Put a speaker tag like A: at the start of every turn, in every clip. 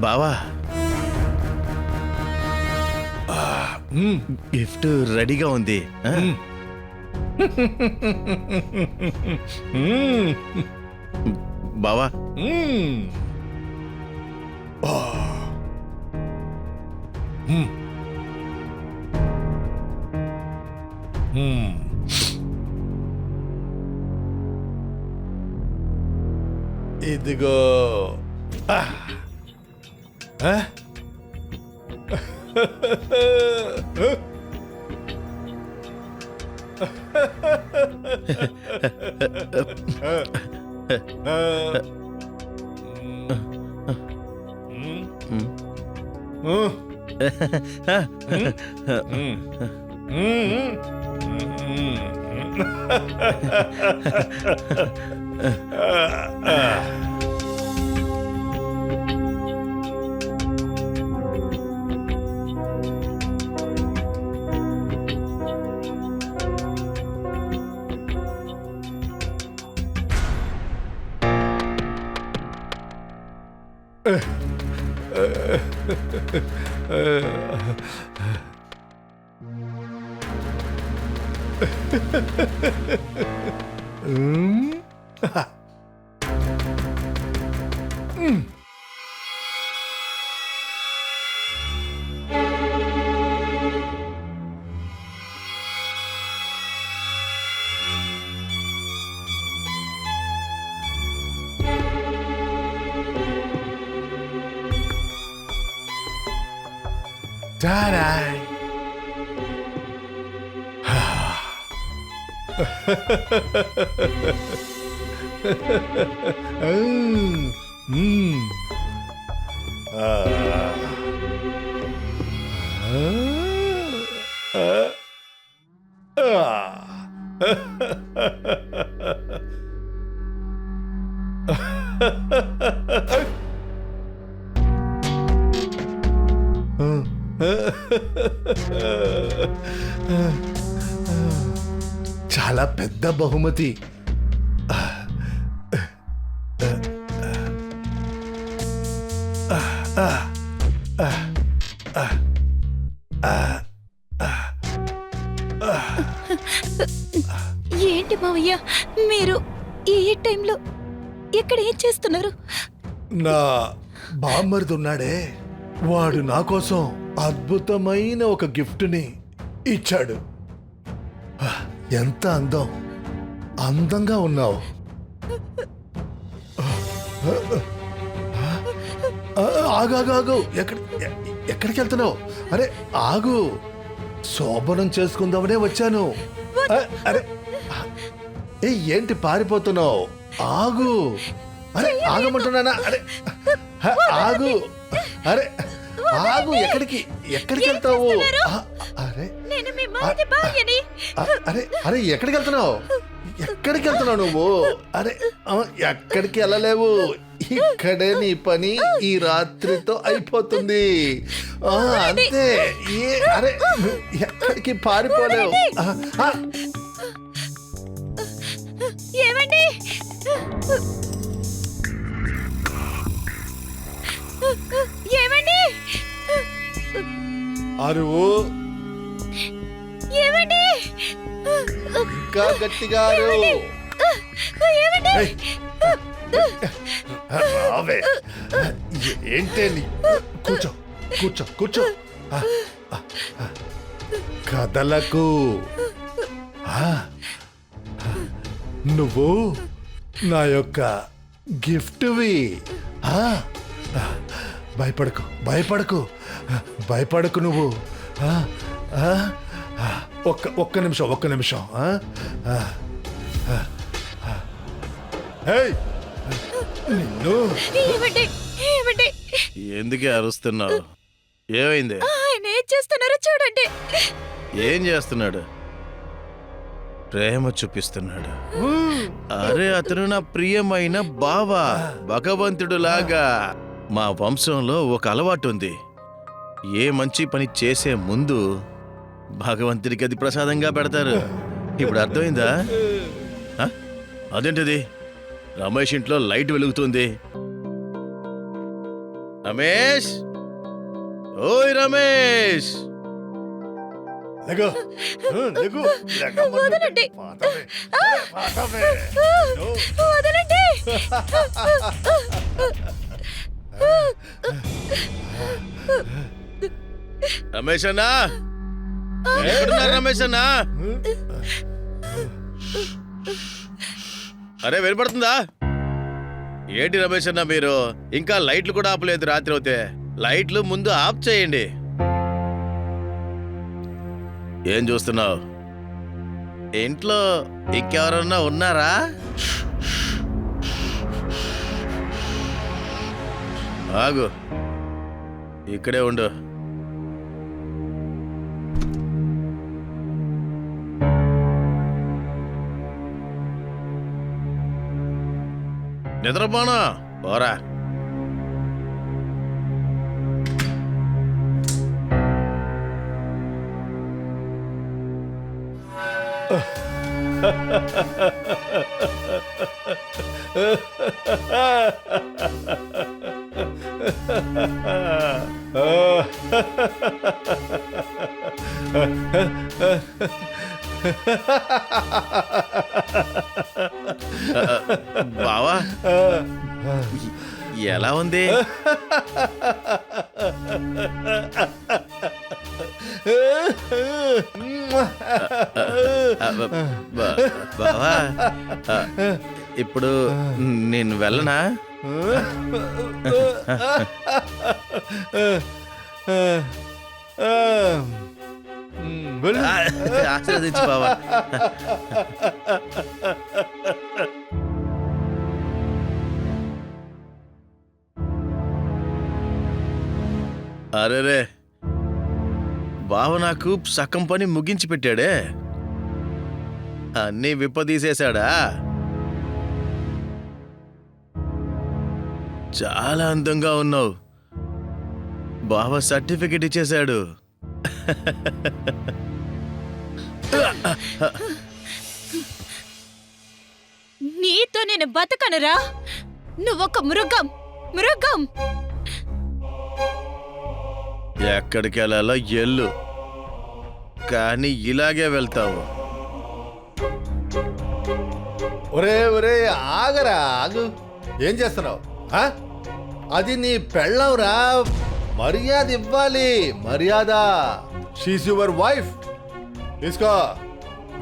A: బావా, గిఫ్ట్ రెడీగా ఉంది. బావా,
B: ఇదిగో. చాలా పెద్ద బహుమతి.
C: ఏంటి మావయ్య, మీరు ఈ టైంలో ఎక్కడ ఏం చేస్తున్నారు?
B: నా బామ్మర్ది ఉన్నాడే, వాడు నా కోసం అద్భుతమైన ఒక గిఫ్ట్ని ఇచ్చాడు. ఎంత అందంగా ఉన్నావు. ఆగాగాగు, ఎక్కడికి వెళ్తున్నావు? అరే ఆగు, శోభనం చేసుకుందామనే వచ్చాను. అరే ఏంటి పారిపోతున్నావు? ఆగు. అరే ఆగమంటున్నానా? అరే ఆగు. అరే ఆగు, ఎక్కడికి వెళ్తావు? అరే అరే అరే ఎక్కడికి వెళ్తున్నావు నువ్వు? అరే ఎక్కడికి వెళ్ళలేవు, ఇక్కడే నీ పని ఈ రాత్రితో అయిపోతుంది. అంతే. అరే ఎక్కడికి పారిపోలేవు.
C: ఏమండి, ఏమండి,
B: అరువు
C: ఏమండి,
B: ఇంకా గట్టిగా ఏంటేని? కూర్చో కూర్చో కూర్చో. కదలకు. నువ్వు నా యొక్క గిఫ్ట్వి. భయపడకు భయపడకు భయపడకు. నువ్వు ఒక్క నిమిషం. హేయ్, నిన్ను
C: ఏమిటి
A: ఎందుకే అరుస్తున్నావు? ఏమైంది?
C: ఆయన ఏం చేస్తున్నారో చూడండి.
A: ఏం చేస్తున్నాడు? ప్రేమ చూపిస్తున్నాడు. అరే, అతను నా ప్రియమైన బావ, భగవంతుడు లాగా. మా వంశంలో ఒక అలవాటు ఉంది. ఏ మంచి పని చేసే ముందు భగవంతుడికి అది ప్రసాదంగా పెడతారు. ఇప్పుడు అర్థమైందా? అదేంటిది? రమేష్ ఇంట్లో లైట్ వెలుగుతుంది. రమేష్, ఓయ్ రమేష్!
B: లెగో.
C: వదలండి. వదలండి.
A: రమేష్ అన్నా, ఎక్కడున్నారు రమేష్ అన్నా? అరే, వినపడుతుందా? ఏంటి రమేష్ అన్నా, మీరు ఇంకా లైట్లు కూడా ఆపలేదు. రాత్రి అవుతే లైట్లు ముందు ఆఫ్ చేయండి. ఏం చూస్తున్నావు? ఇంట్లో ఇంకెవరన్నా ఉన్నారా? ఆగు, ఇక్కడే ఉండు. నిద్రపోనా? పోరా. బావా, ఎలా ఉంది? బావా, ఇప్పుడు నేను వెళ్ళనా? ఆశీర్వదించు బావా. అరేరే, బావ నాకు సగం పని ముగించి పెట్టాడే. అన్నీ విప్పదీసేశాడా? చాలా అందంగా ఉన్నావు. బావ సర్టిఫికెట్ ఇచ్చేశాడు.
C: నీతో నేను బతకనురా. నువ్వొక మృగం.
A: ఎక్కడికి వెళ్ళాలో ఎల్లు, కానీ ఇలాగే వెళ్తావు.
B: ఒరే ఆగరా, ఆగు. ఏం చేస్తున్నావు? అది నీ పెళ్ళవురా. మర్యాద ఇవ్వాలి, మర్యాద. She's your wife. తీసుకో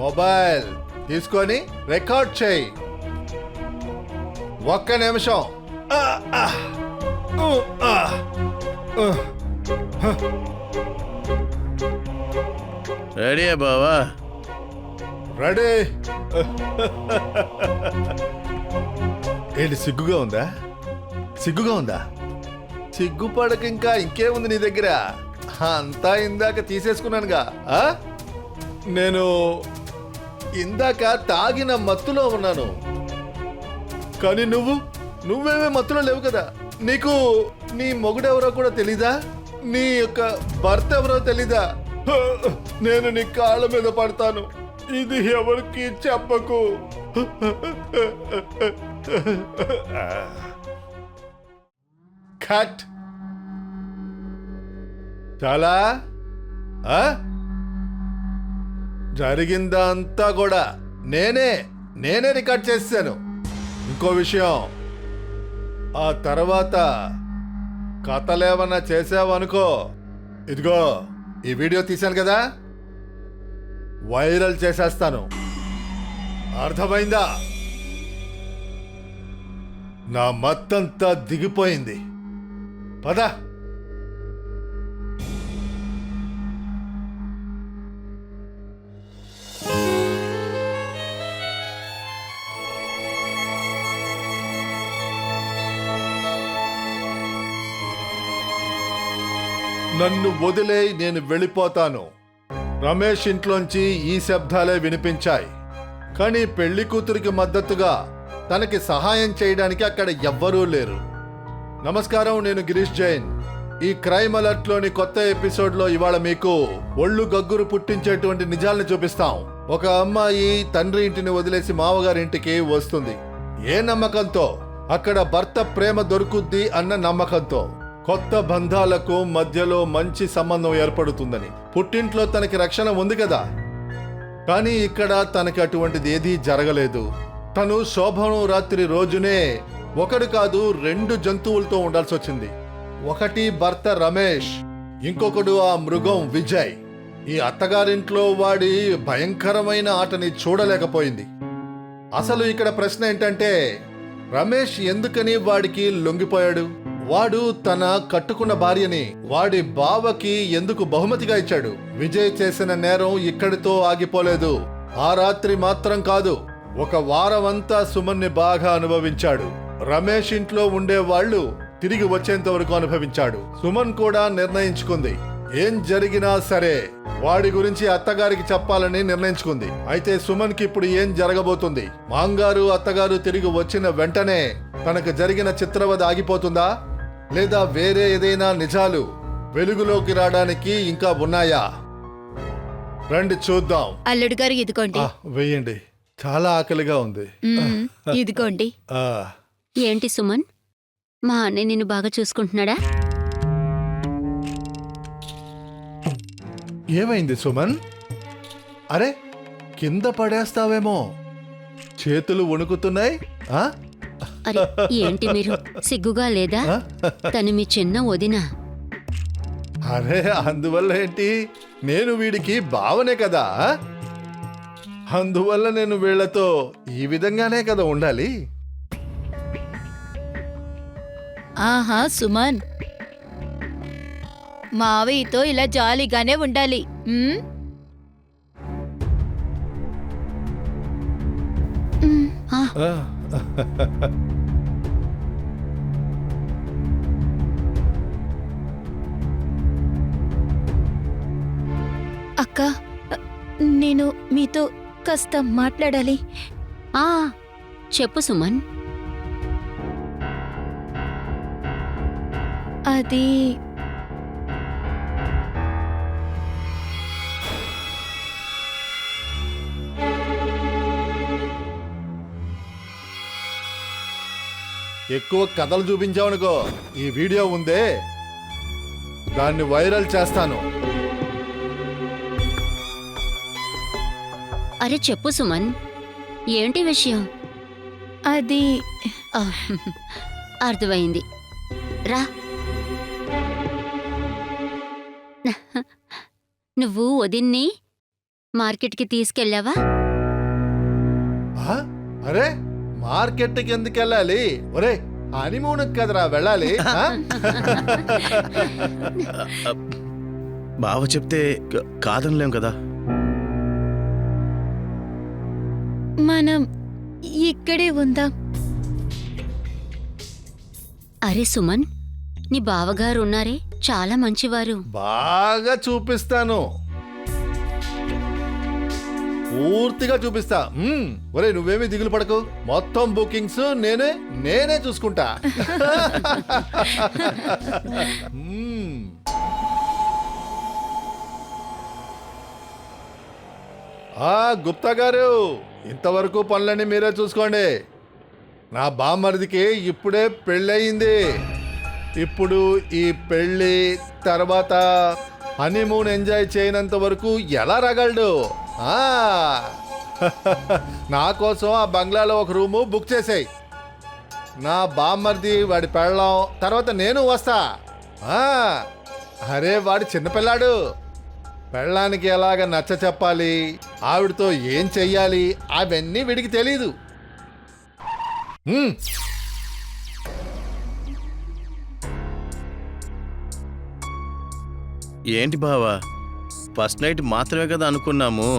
B: మొబైల్, తీసుకొని రికార్డ్ చేయి. ఒక్క నిమిషం.
A: రెడీయా బావా?
B: రెడీ. ఏంటి, సిగ్గుగా ఉందా? సిగ్గుపడక ఇంకా ఇంకేముంది నీ దగ్గర? అంతా ఇందాక తీసేసుకున్నానుగా. నేను ఇందాక తాగిన మత్తులో ఉన్నాను, కానీ నువ్వేమీ మత్తులో లేవు కదా. నీకు నీ మొగుడెవరో కూడా తెలీదా? నీ యొక్క భర్త ఎవరో తెలీదా? నేను నీ కాళ్ళ మీద పడతాను, ఇది ఎవరికి చెప్పకు. కట్. చాలా జరిగిందంతా కూడా నేనే రికార్డ్ చేశాను. ఇంకో విషయం, ఆ తర్వాత కథలేమన్నా చేసావనుకో, ఇదిగో ఈ వీడియో తీశాను కదా, వైరల్ చేసేస్తాను. అర్థమైందా? నా మత్తంతా దిగిపోయింది. పద. నన్ను వదిలే నేను వెళ్ళిపోతాను. రమేష్ ఇంట్లోంచి ఈ శబ్దాలే వినిపించాయి. కానీ పెళ్లి కూతురికి మద్దతుగా తనకి సహాయం చేయడానికి అక్కడ ఎవ్వరూ లేరు. నమస్కారం, నేను గిరీష్ జైన్. ఈ క్రైమ్ అలర్ట్ లోని కొత్త ఎపిసోడ్ లో ఇవాళ మీకు ఒళ్ళు గగ్గురు పుట్టించేటువంటి నిజాల్ని చూపిస్తాం. ఒక అమ్మాయి తండ్రి ఇంటిని వదిలేసి మావగారి ఇంటికి వస్తుంది. ఏ నమ్మకంతో? అక్కడ భర్త ప్రేమ దొరుకుద్ది అన్న నమ్మకంతో. కొత్త బంధాలకు మధ్యలో మంచి సంబంధం ఏర్పడుతుందని. పుట్టింట్లో తనకి రక్షణ ఉంది కదా. కానీ ఇక్కడ తనకి అటువంటిది ఏదీ జరగలేదు. తను శోభనం రాత్రి రోజునే ఒకడు కాదు 2 జంతువులతో ఉండాల్సి వచ్చింది. ఒకటి భర్త రమేష్, ఇంకొకడు ఆ మృగం విజయ్. ఈ అత్తగారింట్లో వాడి భయంకరమైన ఆటని చూడలేకపోయింది. అసలు ఇక్కడ ప్రశ్న ఏంటంటే, రమేష్ ఎందుకని వాడికి లొంగిపోయాడు? వాడు తన కట్టుకున్న భార్యని వాడి బావకి ఎందుకు బహుమతిగా ఇచ్చాడు? విజయ్ చేసిన నేరం ఇక్కడితో ఆగిపోలేదు. ఆ రాత్రి మాత్రం కాదు, ఒక వారమంతా సుమన్ని బాగా అనుభవించాడు. రమేష్ ఇంట్లో ఉండేవాళ్లు తిరిగి వచ్చేంత వరకు అనుభవించాడు. సుమన్ కూడా నిర్ణయించుకుంది, ఏం జరిగినా సరే వాడి గురించి అత్తగారికి చెప్పాలని నిర్ణయించుకుంది. అయితే సుమన్ కి ఇప్పుడు ఏం జరగబోతుంది? మాంగారు అత్తగారు తిరిగి వచ్చిన వెంటనే తనకు జరిగిన చిత్రవద ఆగిపోతుందా, లేదా వేరే ఏదైనా నిజాలు వెలుగులోకి రావడానికి ఇంకా ఉన్నాయా? రండి చూద్దాం.
C: అల్లుడు గారు ఇదిగోండి.
B: వెయ్యండి, చాలా ఆకలిగా ఉంది.
C: ఇదిగోండి.
D: ఏంటి సుమన్, మా అన్నయ్య నిన్ను బాగా చూసుకుంటున్నాడా?
B: ఏమైంది సుమన్? అరే, కింద పడేస్తావేమో, చేతులు వణుకుతున్నాయి.
D: అరే ఏంటి మీరు, సిగ్గుగా లేదా? తను మీ చిన్న వదిన.
B: అరే అందువల్ల ఏంటి, నేను వీడికి బావనే కదా. అందువల్ల నేను వీళ్లతో ఈ విధంగానే కదా ఉండాలి.
C: ఆహా సుమన్, మావయ్యతో ఇలా జాలీగానే ఉండాలి. అక్క, నేను మీతో కాస్త మాట్లాడాలి.
D: ఆ చెప్పు సుమన్.
C: అది
B: ఎక్కువ కథలు చూపించావనుకో, ఈ వీడియో ఉందే దాన్ని వైరల్ చేస్తాను.
D: అరే చెప్పు సుమన్, ఏంటి విషయం?
C: అది
D: ఆ, అర్థమైంది, రా. నువ్వు వదిన్ని మార్కెట్కి తీసుకెళ్ళావా?
B: అరే మార్కెట్కి ఎందుకు వెళ్ళాలి? ఒరే హనీమూన్ కదరా వెళ్ళాలి.
A: బావ చెప్తే కాదనలేం కదా.
C: మనం ఇక్కడే ఉందాం.
D: అరే సుమన్, నీ బావగారు ఉన్నారే, చాలా మంచివారు.
B: బాగా చూపిస్తాను, పూర్తిగా చూపిస్తా. ఒరే నువ్వేమీ దిగులు పడకు, మొత్తం బుకింగ్స్ నేనే చూసుకుంటా. గుప్తా గారు, ఇంతవరకు పనులన్నీ మీరే చూసుకోండి. నా బామ్మరిదికి ఇప్పుడే పెళ్ళయింది. ఇప్పుడు ఈ పెళ్ళి తర్వాత హనీమూన్ ఎంజాయ్ చేయనంత వరకు ఎలా రాగలడు? నా కోసం ఆ బంగ్లాలో ఒక రూము బుక్ చేసేయి. నా బామ్మర్ది, వాడి పెళ్ళాం, తర్వాత నేను వస్తా. అరే వాడి చిన్నపిల్లాడు, పెళ్ళానికి ఎలాగ నచ్చ చెప్పాలి, ఆవిడతో ఏం చెయ్యాలి అవన్నీ వీడికి తెలీదు.
A: ఏంటి బావా, ఫస్ట్ నైట్ మాత్రమే కదా అనుకున్నాము.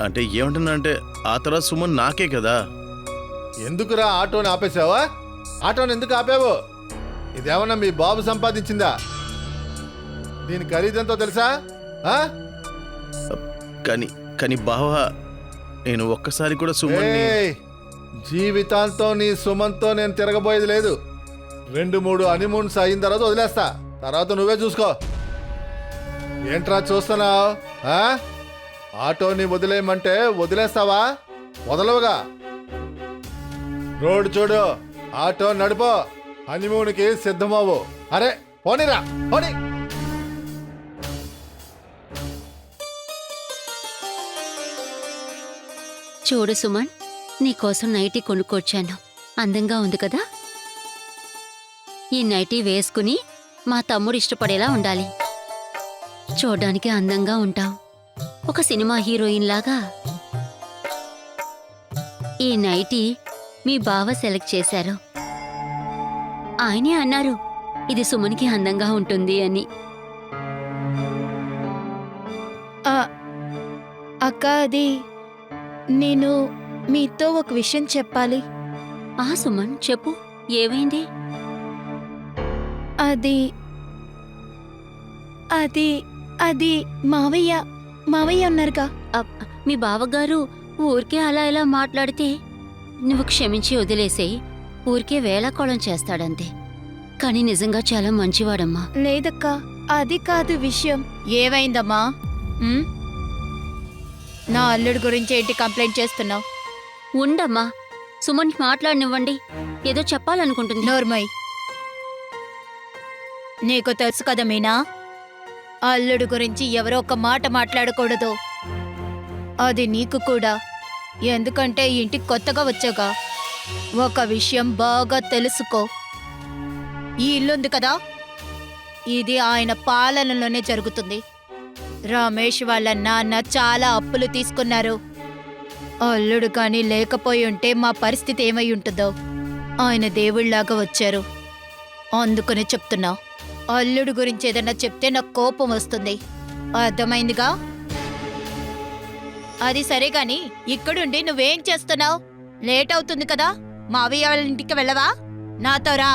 A: అంటే ఏమంటున్నా అంటే ఆ తర్వాత సుమన్ నాకే కదా.
B: ఎందుకురా ఆటోని ఆపేసావా? ఆటోని ఎందుకు ఆపావు? ఇదేమన్నా మీ బాబు సంపాదించిందా? దీని ఖరీదెంతో తెలుసా? ఆ?
A: కానీ కానీ బావా, నేను ఒక్కసారి కూడా సుమన్ని
B: ఏయ్, జీవితాంతం నీ సుమన్తో నేను తిరగబోయేది లేదు. 2-3 హనీమూన్స్ అయిన తర్వాత వదిలేస్తా. తర్వాత నువ్వే చూసుకో. ఏంట్రా చూస్తున్నావు? ఆటోని వదిలేయమంటే వదిలేస్తావా? వదలవుగా. రోడ్డు చూడు, ఆటో నడుపో, హనీమూన్కి సిద్ధమవు. అరే పోనీరా, పోనీ.
D: చూడు సుమన్, నీకోసం నైటీ కొనుక్కొచ్చాను. అందంగా ఉంది కదా? ఈ నైటీ వేసుకుని మా తమ్ముడు ఇష్టపడేలా ఉండాలి. చూడ్డానికి అందంగా ఉంటావు, ఒక సినిమా హీరోయిన్ లాగా. ఈ నైటీ మీ బావ సెలెక్ట్ చేశారు. ఆయనే అన్నారు ఇది సుమన్కి అందంగా ఉంటుంది అని.
C: అక్క, అది నేను మీతో ఒక విషయం చెప్పాలి.
D: సుమన్ చెప్పు, ఏమైంది?
C: అది అది అది మావయ్య ఉన్నారుగా.
D: మీ బావగారు ఊరికే అలా ఇలా మాట్లాడితే నువ్వు క్షమించి వదిలేసేయి. ఊరికే వేళాకోళం చేస్తాడంతే. కానీ నిజంగా చాలా మంచివాడమ్మా.
C: లేదక్కా, అది కాదు విషయం.
E: ఏమైందమ్మా? నా అల్లుడి గురించి ఏంటి కంప్లైంట్ చేస్తున్నావు?
D: ఉండమ్మా, సుమన్ మాట్లాడనివ్వండి, ఏదో చెప్పాలనుకుంటుంది.
E: నోర్మయ్, నీకు తెలుసు కదా మీనా, అల్లుడు గురించి ఎవరో ఒక మాట మాట్లాడకూడదు. అది నీకు కూడా. ఎందుకంటే ఇంటికి కొత్తగా వచ్చాగా. ఒక విషయం బాగా తెలుసుకో. ఈ ఇల్లుంది కదా, ఇది ఆయన పాలనలోనే జరుగుతుంది. రమేష్ వాళ్ళ నాన్న చాలా అప్పులు తీసుకున్నారు. అల్లుడు కానీ లేకపోయి ఉంటే మా పరిస్థితి ఏమై ఉంటుందో. ఆయన దేవుళ్లాగా వచ్చారు. అందుకనే చెప్తున్నా, అల్లుడు గురించి ఏదన్నా చెప్తే నాకు కోపం వస్తుంది. అర్థమైందిగా? అది సరే గాని ఇక్కడుండి నువ్వేం చేస్తున్నావు? లేట్ అవుతుంది కదా, మావయ్య వాళ్ళ ఇంటికి వెళ్ళవా? నాతో రా.